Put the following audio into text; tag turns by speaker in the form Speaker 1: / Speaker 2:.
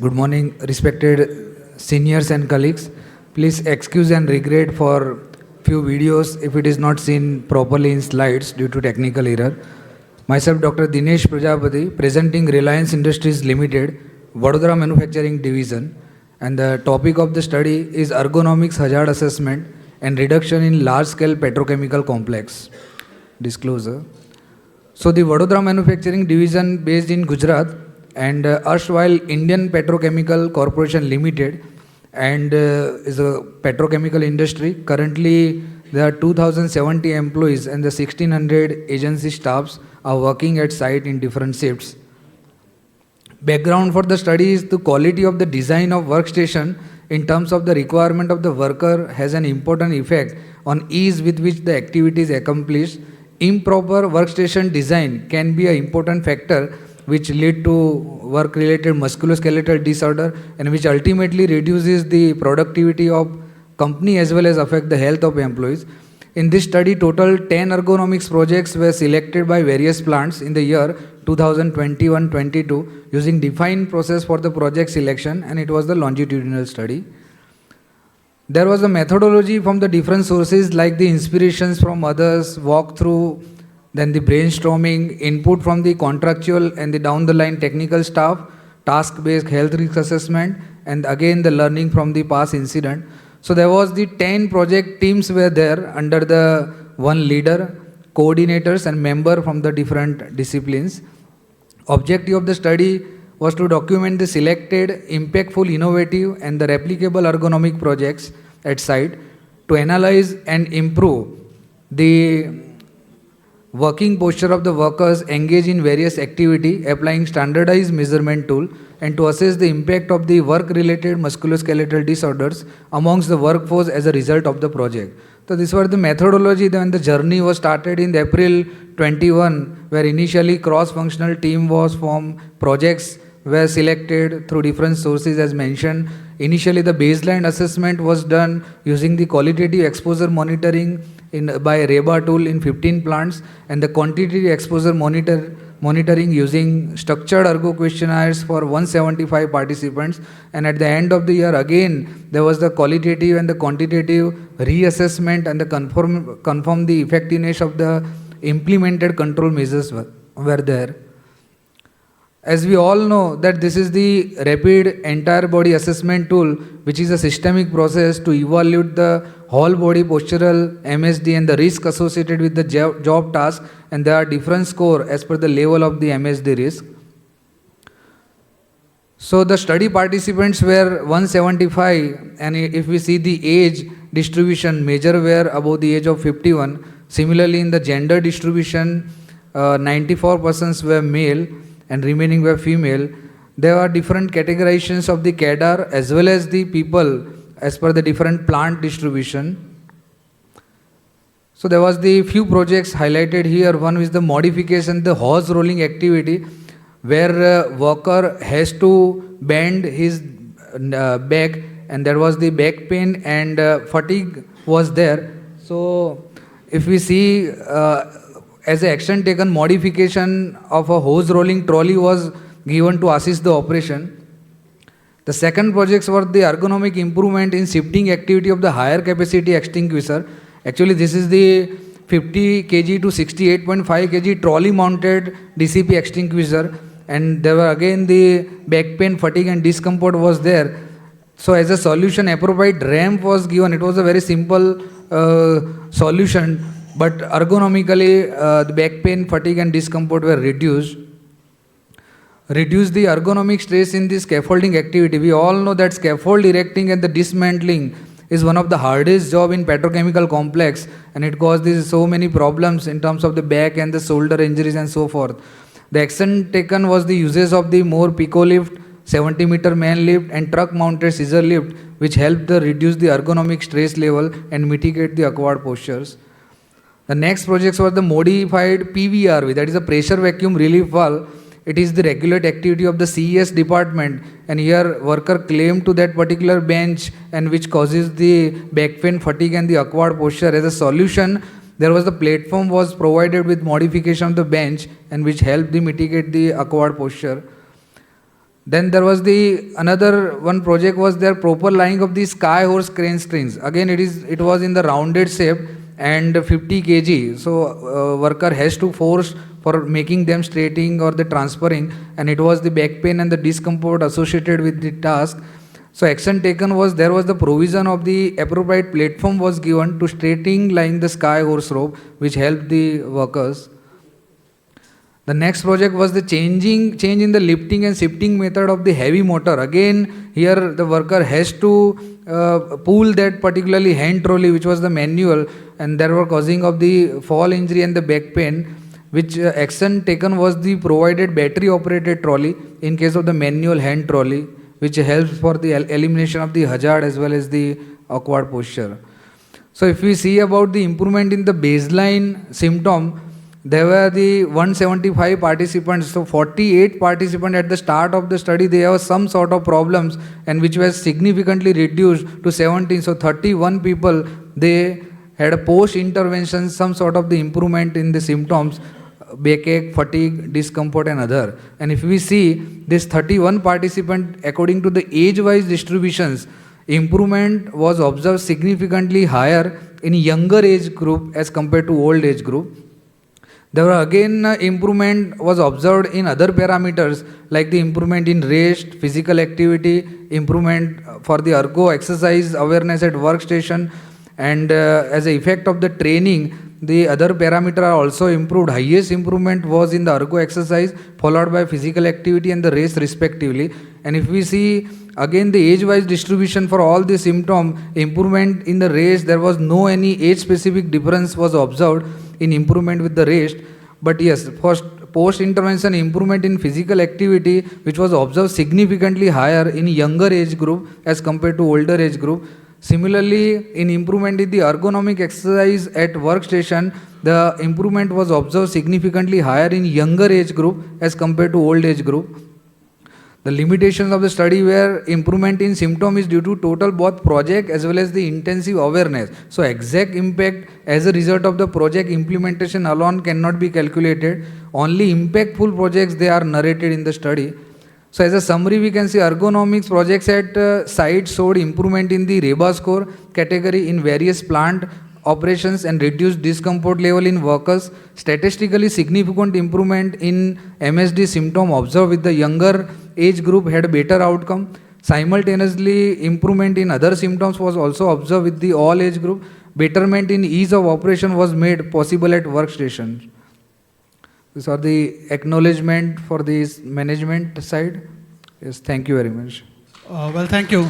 Speaker 1: Good morning, respected seniors and colleagues. Please excuse and regret for few videos if it is not seen properly in slides due to technical error. Myself, Dr. Dinesh Prajapati, presenting Reliance Industries Limited, Vadodara Manufacturing Division, and the topic of the study is ergonomics hazard assessment and reduction in large-scale petrochemical complex. Disclosure. So the Vadodara Manufacturing Division based in Gujarat and erstwhile Indian Petrochemical Corporation Limited and is a petrochemical industry. Currently there are 2070 employees and the 1600 agency staffs are working at site in different shifts. Background for the study is the quality of the design of workstation in terms of the requirement of the worker has an important effect on ease with which the activity is accomplished. Improper workstation design can be an important factor which lead to work-related musculoskeletal disorder and which ultimately reduces the productivity of company as well as affect the health of employees. In this study, total 10 ergonomics projects were selected by various plants in the year 2021-22 using defined process for the project selection, and it was the longitudinal study. There was a methodology from the different sources like the inspirations from others, walkthrough, then the brainstorming, input from the contractual and the down the line technical staff, task-based health risk assessment, and again the learning from the past incident. So there was the 10 project teams were there under the one leader, coordinators and member from the different disciplines. Objective of the study was to document the selected, impactful, innovative and the replicable ergonomic projects at site to analyze and improve the working posture of the workers engaged in various activity, applying standardized measurement tool, and to assess the impact of the work-related musculoskeletal disorders amongst the workforce as a result of the project. So this was the methodology. Then the journey was started in April 21, where initially cross-functional team was formed, projects were selected through different sources as mentioned. Initially the baseline assessment was done using the qualitative exposure monitoring by REBA tool in 15 plants and the quantitative exposure monitoring using structured ergo questionnaires for 175 participants, and at the end of the year again there was the qualitative and the quantitative reassessment and the confirm the effectiveness of the implemented control measures were there. As we all know that this is the rapid entire body assessment tool, which is a systemic process to evaluate the whole body postural MSD and the risk associated with the job task, and there are different score as per the level of the MSD risk. So the study participants were 175, and if we see the age distribution, major were above the age of 51. Similarly in the gender distribution, 94% were male and remaining were female. There are different categorizations of the cadre as well as the people as per the different plant distribution. So there was the few projects highlighted here. One is the modification, the hose rolling activity, where worker has to bend his back, and there was the back pain and fatigue was there. So if we see as an action taken, modification of a hose rolling trolley was given to assist the operation. The second projects were the ergonomic improvement in shifting activity of the higher capacity extinguisher. Actually this is the 50 kg to 68.5 kg trolley mounted DCP extinguisher, and there were again the back pain, fatigue and discomfort was there. So as a solution, appropriate ramp was given. It was a very simple solution, but ergonomically the back pain, fatigue and discomfort were reduced. Reduce the ergonomic stress in the scaffolding activity. We all know that scaffold erecting and the dismantling is one of the hardest job in petrochemical complex, and it causes so many problems in terms of the back and the shoulder injuries and so forth. The action taken was the uses of the more pico lift, 70 meter man lift and truck mounted scissor lift, which helped reduce the ergonomic stress level and mitigate the awkward postures. The next projects were the modified PVRV, that is a pressure vacuum relief valve. It is the regulate activity of the CES department, and here worker claimed to that particular bench and which causes the back pain, fatigue and the awkward posture. As a solution, there was the platform was provided with modification of the bench and which helped the mitigate the awkward posture. Then there was the another one project was there, proper lining of the sky horse crane strings. Again, it was in the rounded shape and 50 kg. So worker has to force for making them straighting or the transferring, and it was the back pain and the discomfort associated with the task. So action taken was there was the provision of the appropriate platform was given to straightening lying the sky horse rope, which helped the workers. The next project was the change in the lifting and shifting method of the heavy motor. Again, here the worker has to pull that particularly hand trolley, which was the manual, and there were causing of the fall injury and the back pain. Which action taken was the provided battery operated trolley in case of the manual hand trolley, which helps for the elimination of the hazard as well as the awkward posture. So if we see about the improvement in the baseline symptom, there were the 175 participants. So 48 participants at the start of the study, they have some sort of problems, and which was significantly reduced to 17. So 31 people, they had a post intervention, some sort of the improvement in the symptoms, backache, fatigue, discomfort and other. And if we see this 31 participant according to the age-wise distributions, improvement was observed significantly higher in younger age group as compared to old age group. There were again improvement was observed in other parameters like the improvement in rest, physical activity, improvement for the ergo exercise awareness at workstation, and as an effect of the training, the other parameter are also improved. Highest improvement was in the ergo exercise, followed by physical activity and the rest respectively. And if we see again the age-wise distribution for all the symptom, improvement in the rest, there was no any age-specific difference was observed in improvement with the rest. But yes, first post-intervention improvement in physical activity, which was observed significantly higher in younger age group as compared to older age group. Similarly, in improvement in the ergonomic exercise at workstation, the improvement was observed significantly higher in younger age group as compared to old age group. The limitations of the study were improvement in symptom is due to total both project as well as the intensive awareness. So exact impact as a result of the project implementation alone cannot be calculated. Only impactful projects they are narrated in the study. So as a summary, we can see ergonomics projects at site showed improvement in the REBA score category in various plant operations and reduced discomfort level in workers. Statistically significant improvement in MSD symptom observed with the younger age group had better outcome. Simultaneously, improvement in other symptoms was also observed with the all age group. Betterment in ease of operation was made possible at workstation. These are the acknowledgement for this management side. Yes, thank you very much.
Speaker 2: Well, thank you.